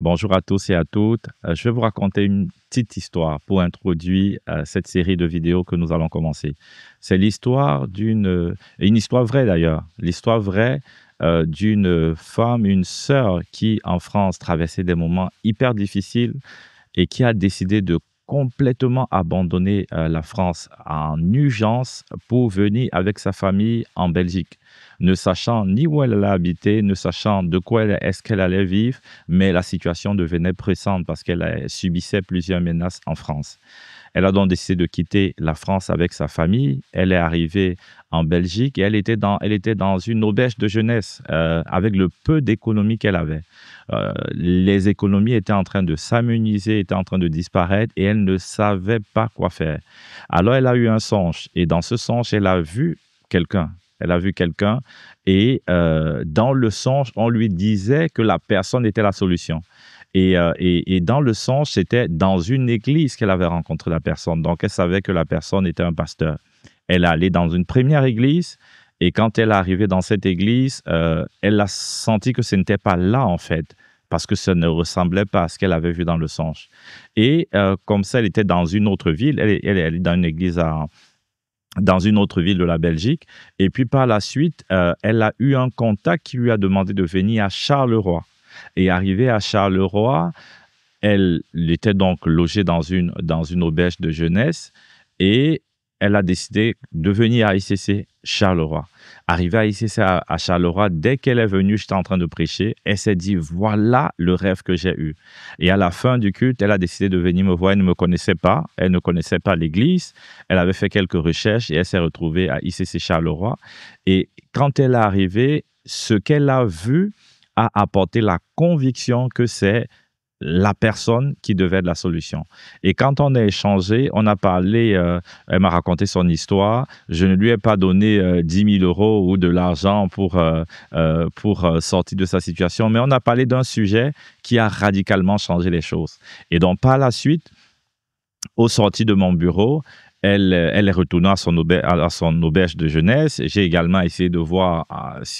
Bonjour à tous et à toutes. Je vais vous raconter une petite histoire pour introduire cette série de vidéos que nous allons commencer. C'est l'histoire une histoire vraie d'ailleurs, l'histoire vraie d'une femme, une sœur qui en France traversait des moments hyper difficiles et qui a décidé de complètement abandonner la France en urgence pour venir avec sa famille en Belgique, ne sachant ni où elle allait habiter, ne sachant de quoi est-ce qu'elle allait vivre, mais la situation devenait pressante parce qu'elle subissait plusieurs menaces en France. Elle a donc décidé de quitter la France avec sa famille. Elle est arrivée en Belgique et elle était dans une auberge de jeunesse avec le peu d'économies qu'elle avait. Les économies étaient en train de s'amenuiser, étaient en train de disparaître et elle ne savait pas quoi faire. Alors elle a eu un songe et dans ce songe, elle a vu quelqu'un. Elle a vu quelqu'un et dans le songe, on lui disait que la personne était la solution. Et dans le songe, c'était dans une église qu'elle avait rencontré la personne. Donc, elle savait que la personne était un pasteur. Elle est allée dans une première église et quand elle est arrivée dans cette église, elle a senti que ce n'était pas là, en fait, parce que ça ne ressemblait pas à ce qu'elle avait vu dans le songe. Et comme ça, elle était dans une autre ville. Elle est dans une église dans une autre ville de la Belgique. Et puis, par la suite, elle a eu un contact qui lui a demandé de venir à Charleroi. Et arrivée à Charleroi, elle était donc logée dans une auberge de jeunesse et elle a décidé de venir à ICC Charleroi. Arrivée à ICC à Charleroi, dès qu'elle est venue, j'étais en train de prêcher, elle s'est dit, voilà le rêve que j'ai eu. Et à la fin du culte, elle a décidé de venir me voir. Elle ne me connaissait pas, elle ne connaissait pas l'église. Elle avait fait quelques recherches et elle s'est retrouvée à ICC Charleroi. Et quand elle est arrivée, ce qu'elle a vu a apporté la conviction que c'est la personne qui devait être la solution. Et quand on a échangé, on a parlé, elle m'a raconté son histoire. Je ne lui ai pas donné 10 000 euros ou de l'argent pour sortir de sa situation, mais on a parlé d'un sujet qui a radicalement changé les choses. Et donc, par la suite, au sorti de mon bureau, elle est retournée à son auberge de jeunesse. J'ai également essayé de voir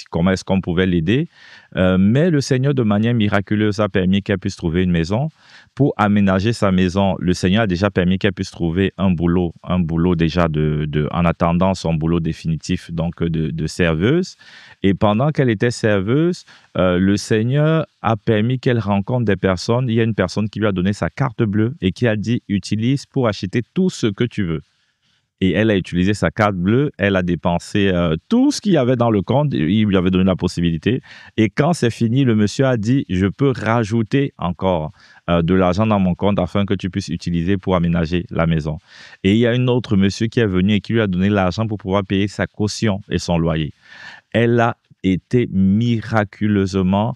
comment est-ce qu'on pouvait l'aider. Mais le Seigneur, de manière miraculeuse, a permis qu'elle puisse trouver une maison. Pour aménager sa maison, le Seigneur a déjà permis qu'elle puisse trouver un boulot déjà en attendant son boulot définitif, donc de serveuse. Et pendant qu'elle était serveuse, le Seigneur a permis qu'elle rencontre des personnes. Il y a une personne qui lui a donné sa carte bleue et qui a dit, utilise pour acheter tout ce que tu veux. Et elle a utilisé sa carte bleue, elle a dépensé tout ce qu'il y avait dans le compte, il lui avait donné la possibilité. Et quand c'est fini, le monsieur a dit, je peux rajouter encore de l'argent dans mon compte afin que tu puisses utiliser pour aménager la maison. Et il y a un autre monsieur qui est venu et qui lui a donné l'argent pour pouvoir payer sa caution et son loyer. Elle a été miraculeusement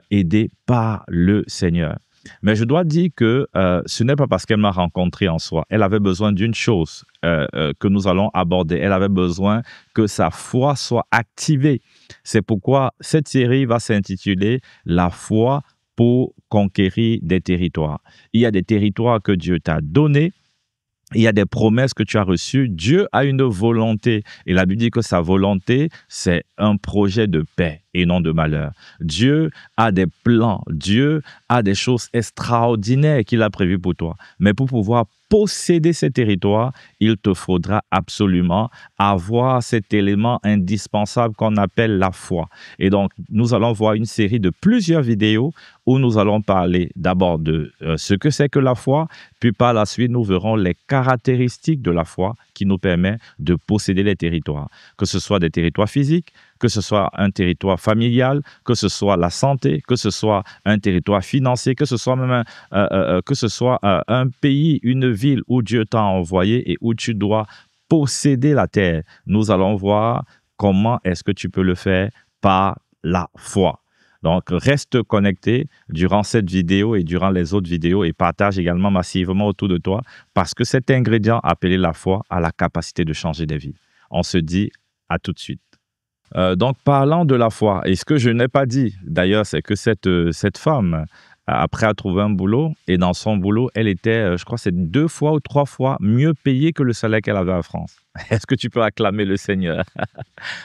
aidée par le Seigneur. Mais je dois dire que ce n'est pas parce qu'elle m'a rencontré en soi. Elle avait besoin d'une chose que nous allons aborder. Elle avait besoin que sa foi soit activée. C'est pourquoi cette série va s'intituler La foi pour conquérir des territoires. Il y a des territoires que Dieu t'a donnés. Il y a des promesses que tu as reçues. Dieu a une volonté. Et la Bible dit que sa volonté, c'est un projet de paix et non de malheur. Dieu a des plans. Dieu a des choses extraordinaires qu'il a prévues pour toi. Mais pour pouvoir posséder ces territoires, il te faudra absolument avoir cet élément indispensable qu'on appelle la foi. Et donc, nous allons voir une série de plusieurs vidéos où nous allons parler d'abord de ce que c'est que la foi, puis par la suite, nous verrons les caractéristiques de la foi qui nous permet de posséder les territoires, que ce soit des territoires physiques, que ce soit un territoire familial, que ce soit la santé, que ce soit un territoire financier, que ce soit même un pays, une ville où Dieu t'a envoyé et où tu dois posséder la terre. Nous allons voir comment est-ce que tu peux le faire par la foi. Donc, reste connecté durant cette vidéo et durant les autres vidéos et partage également massivement autour de toi parce que cet ingrédient appelé la foi a la capacité de changer des vies. On se dit à tout de suite. Donc, parlant de la foi, et ce que je n'ai pas dit, d'ailleurs, c'est que cette femme après avoir trouvé un boulot. Et dans son boulot, elle était, je crois, c'est 2 fois ou 3 fois mieux payée que le salaire qu'elle avait en France. Est-ce que tu peux acclamer le Seigneur?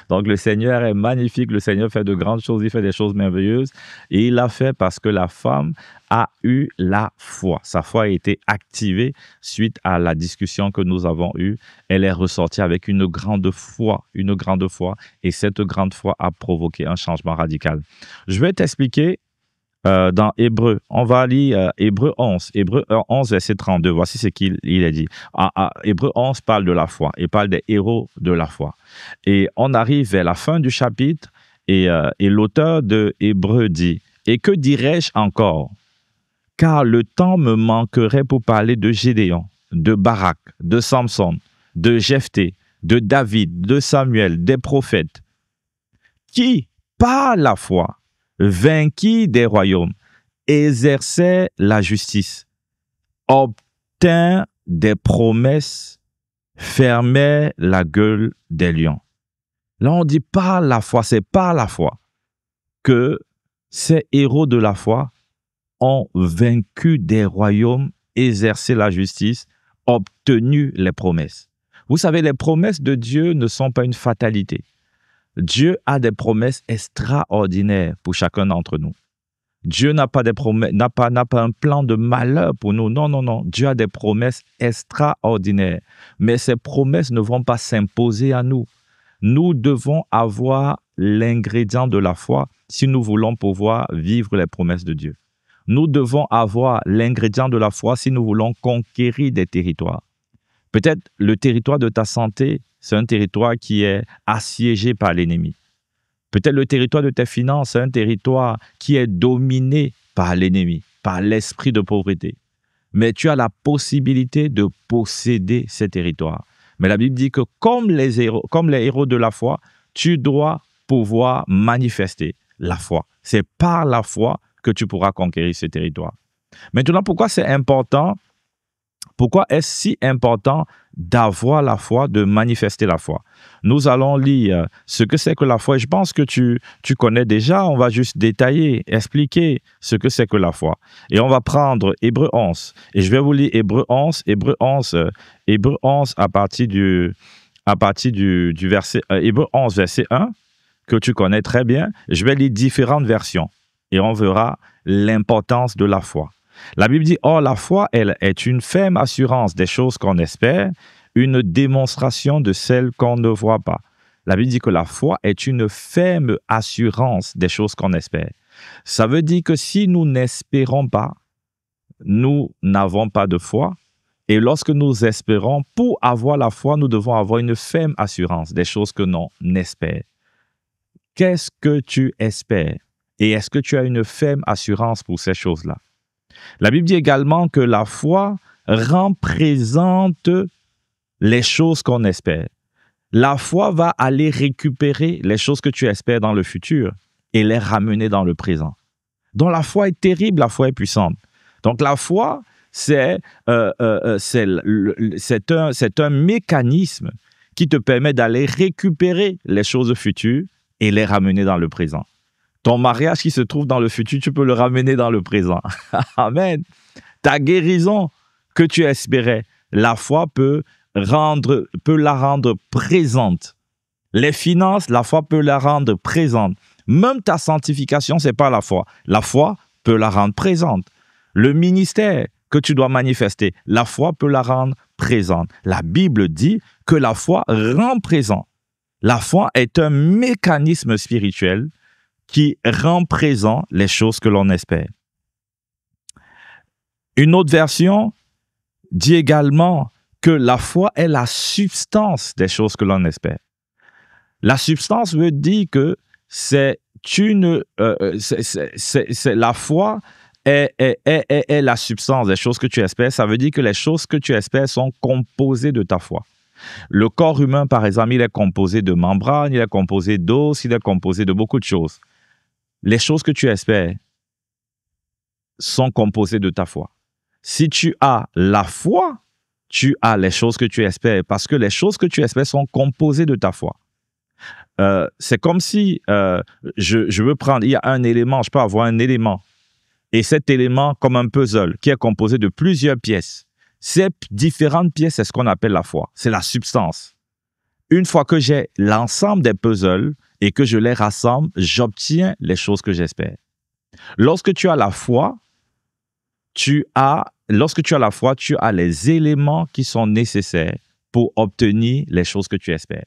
Donc, le Seigneur est magnifique. Le Seigneur fait de grandes choses. Il fait des choses merveilleuses. Et il l'a fait parce que la femme a eu la foi. Sa foi a été activée suite à la discussion que nous avons eue. Elle est ressortie avec une grande foi. Une grande foi. Et cette grande foi a provoqué un changement radical. Je vais t'expliquer dans Hébreu. On va lire Hébreu 11. Hébreu 11, verset 32. Voici ce qu'il est dit. Hébreu 11 parle de la foi. Il parle des héros de la foi. Et on arrive vers la fin du chapitre et l'auteur de Hébreu dit, « Et que dirais-je encore? Car le temps me manquerait pour parler de Gédéon, de Barak, de Samson, de Jephthé, de David, de Samuel, des prophètes, qui, par la foi, vainquit des royaumes, exerçait la justice, obtint des promesses, fermait la gueule des lions. » Là, on dit par la foi, c'est par la foi que ces héros de la foi ont vaincu des royaumes, exercé la justice, obtenu les promesses. Vous savez, les promesses de Dieu ne sont pas une fatalité. Dieu a des promesses extraordinaires pour chacun d'entre nous. Dieu n'a pas un plan de malheur pour nous. Non, non, non. Dieu a des promesses extraordinaires. Mais ces promesses ne vont pas s'imposer à nous. Nous devons avoir l'ingrédient de la foi si nous voulons pouvoir vivre les promesses de Dieu. Nous devons avoir l'ingrédient de la foi si nous voulons conquérir des territoires. Peut-être le territoire de ta santé, c'est un territoire qui est assiégé par l'ennemi. Peut-être le territoire de tes finances, c'est un territoire qui est dominé par l'ennemi, par l'esprit de pauvreté. Mais tu as la possibilité de posséder ces territoires. Mais la Bible dit que comme les héros de la foi, tu dois pouvoir manifester la foi. C'est par la foi que tu pourras conquérir ce territoire. Maintenant, pourquoi c'est important? Pourquoi est-ce si important d'avoir la foi, de manifester la foi? Nous allons lire ce que c'est que la foi. Je pense que tu connais déjà. On va juste détailler, expliquer ce que c'est que la foi. Et on va prendre Hébreu 11. Et je vais vous lire Hébreu 11 à partir du verset, Hébreu 11, verset 1, que tu connais très bien. Je vais lire différentes versions et on verra l'importance de la foi. La Bible dit, « Or, la foi, elle est une ferme assurance des choses qu'on espère, une démonstration de celles qu'on ne voit pas. » La Bible dit que la foi est une ferme assurance des choses qu'on espère. Ça veut dire que si nous n'espérons pas, nous n'avons pas de foi. Et lorsque nous espérons, pour avoir la foi, nous devons avoir une ferme assurance des choses que l'on espère. Qu'est-ce que tu espères? Et est-ce que tu as une ferme assurance pour ces choses-là? La Bible dit également que la foi rend présente les choses qu'on espère. La foi va aller récupérer les choses que tu espères dans le futur et les ramener dans le présent. Donc la foi est terrible, la foi est puissante. Donc la foi, c'est un mécanisme qui te permet d'aller récupérer les choses futures et les ramener dans le présent. Ton mariage qui se trouve dans le futur, tu peux le ramener dans le présent. Amen. Ta guérison que tu espérais, la foi peut la rendre présente. Les finances, la foi peut la rendre présente. Même ta sanctification, ce n'est pas la foi. La foi peut la rendre présente. Le ministère que tu dois manifester, la foi peut la rendre présente. La Bible dit que la foi rend présent. La foi est un mécanisme spirituel qui rend présent les choses que l'on espère. Une autre version dit également que la foi est la substance des choses que l'on espère. La substance veut dire que la foi est la substance des choses que tu espères. Ça veut dire que les choses que tu espères sont composées de ta foi. Le corps humain, par exemple, il est composé de membranes, il est composé d'os, il est composé de beaucoup de choses. Les choses que tu espères sont composées de ta foi. Si tu as la foi, tu as les choses que tu espères parce que les choses que tu espères sont composées de ta foi. C'est comme si je veux prendre, il y a un élément, je peux avoir un élément. Et cet élément, comme un puzzle, qui est composé de plusieurs pièces. Ces différentes pièces, c'est ce qu'on appelle la foi. C'est la substance. Une fois que j'ai l'ensemble des puzzles et que je les rassemble, j'obtiens les choses que j'espère. Lorsque tu as la foi, tu as les éléments qui sont nécessaires pour obtenir les choses que tu espères.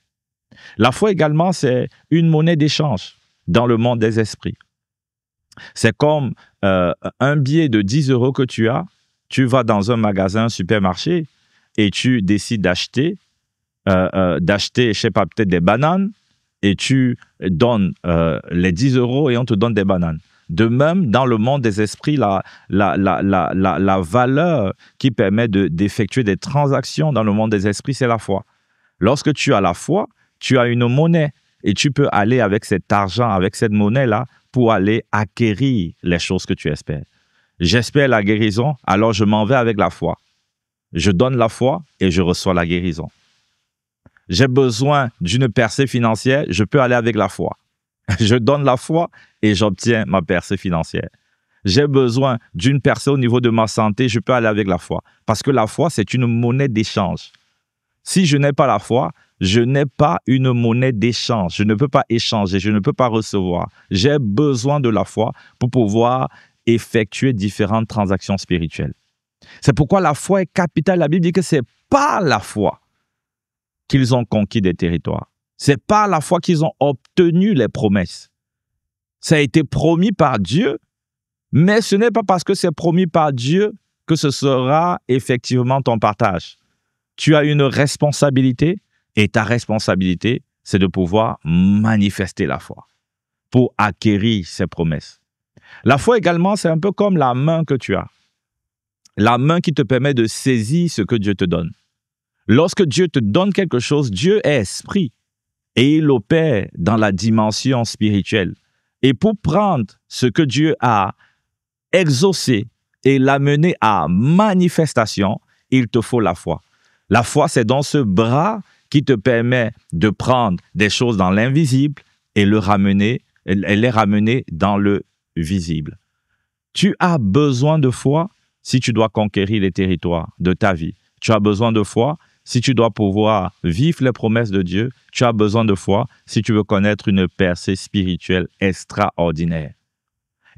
La foi également, c'est une monnaie d'échange dans le monde des esprits. C'est comme un billet de 10 € que tu as. Tu vas dans un magasin, un supermarché, et tu décides d'acheter, je sais pas, peut-être des bananes, et tu donnes les 10 € et on te donne des bananes. De même, dans le monde des esprits, la valeur qui permet d'effectuer des transactions dans le monde des esprits, c'est la foi. Lorsque tu as la foi, tu as une monnaie et tu peux aller avec cet argent, avec cette monnaie-là, pour aller acquérir les choses que tu espères. J'espère la guérison, alors je m'en vais avec la foi. Je donne la foi et je reçois la guérison. J'ai besoin d'une percée financière, je peux aller avec la foi. Je donne la foi et j'obtiens ma percée financière. J'ai besoin d'une percée au niveau de ma santé, je peux aller avec la foi. Parce que la foi, c'est une monnaie d'échange. Si je n'ai pas la foi, je n'ai pas une monnaie d'échange. Je ne peux pas échanger, je ne peux pas recevoir. J'ai besoin de la foi pour pouvoir effectuer différentes transactions spirituelles. C'est pourquoi la foi est capitale. La Bible dit que c'est par la foi qu'ils ont conquis des territoires. C'est par la foi qu'ils ont obtenu les promesses. Ça a été promis par Dieu, mais ce n'est pas parce que c'est promis par Dieu que ce sera effectivement ton partage. Tu as une responsabilité et ta responsabilité, c'est de pouvoir manifester la foi pour acquérir ces promesses. La foi également, c'est un peu comme la main que tu as. La main qui te permet de saisir ce que Dieu te donne. Lorsque Dieu te donne quelque chose, Dieu est esprit et il opère dans la dimension spirituelle. Et pour prendre ce que Dieu a exaucé et l'amener à manifestation, il te faut la foi. La foi, c'est dans ce bras qui te permet de prendre des choses dans l'invisible et les ramener dans le visible. Tu as besoin de foi si tu dois conquérir les territoires de ta vie. Tu as besoin de foi si tu dois pouvoir vivre les promesses de Dieu. Tu as besoin de foi si tu veux connaître une percée spirituelle extraordinaire.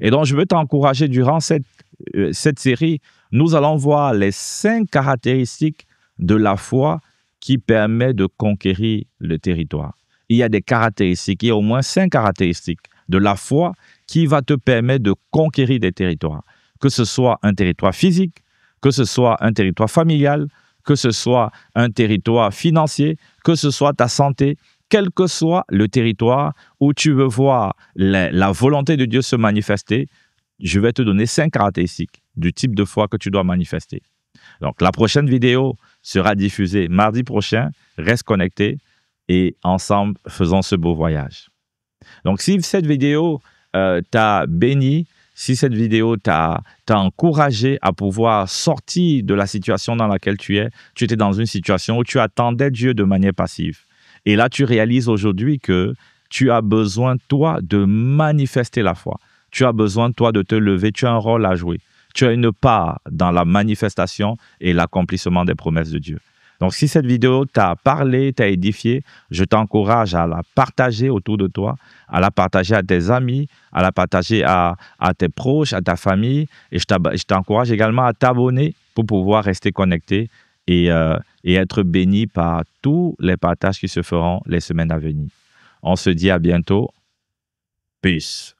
Et donc, je veux t'encourager durant cette série. Nous allons voir les 5 caractéristiques de la foi qui permet de conquérir le territoire. Il y a des caractéristiques, il y a au moins 5 caractéristiques de la foi qui va te permettre de conquérir des territoires. Que ce soit un territoire physique, que ce soit un territoire familial, que ce soit un territoire financier, que ce soit ta santé, quel que soit le territoire où tu veux voir la volonté de Dieu se manifester, je vais te donner 5 caractéristiques du type de foi que tu dois manifester. Donc, la prochaine vidéo sera diffusée mardi prochain. Reste connecté et ensemble, faisons ce beau voyage. Donc, si cette vidéo t'a béni, si cette vidéo t'a encouragé à pouvoir sortir de la situation dans laquelle tu étais dans une situation où tu attendais Dieu de manière passive. Et là, tu réalises aujourd'hui que tu as besoin, toi, de manifester la foi. Tu as besoin, toi, de te lever. Tu as un rôle à jouer. Tu as une part dans la manifestation et l'accomplissement des promesses de Dieu. Donc, si cette vidéo t'a parlé, t'a édifié, je t'encourage à la partager autour de toi, à la partager à tes amis, à la partager à tes proches, à ta famille. Et je t'encourage également à t'abonner pour pouvoir rester connecté et être béni par tous les partages qui se feront les semaines à venir. On se dit à bientôt. Peace.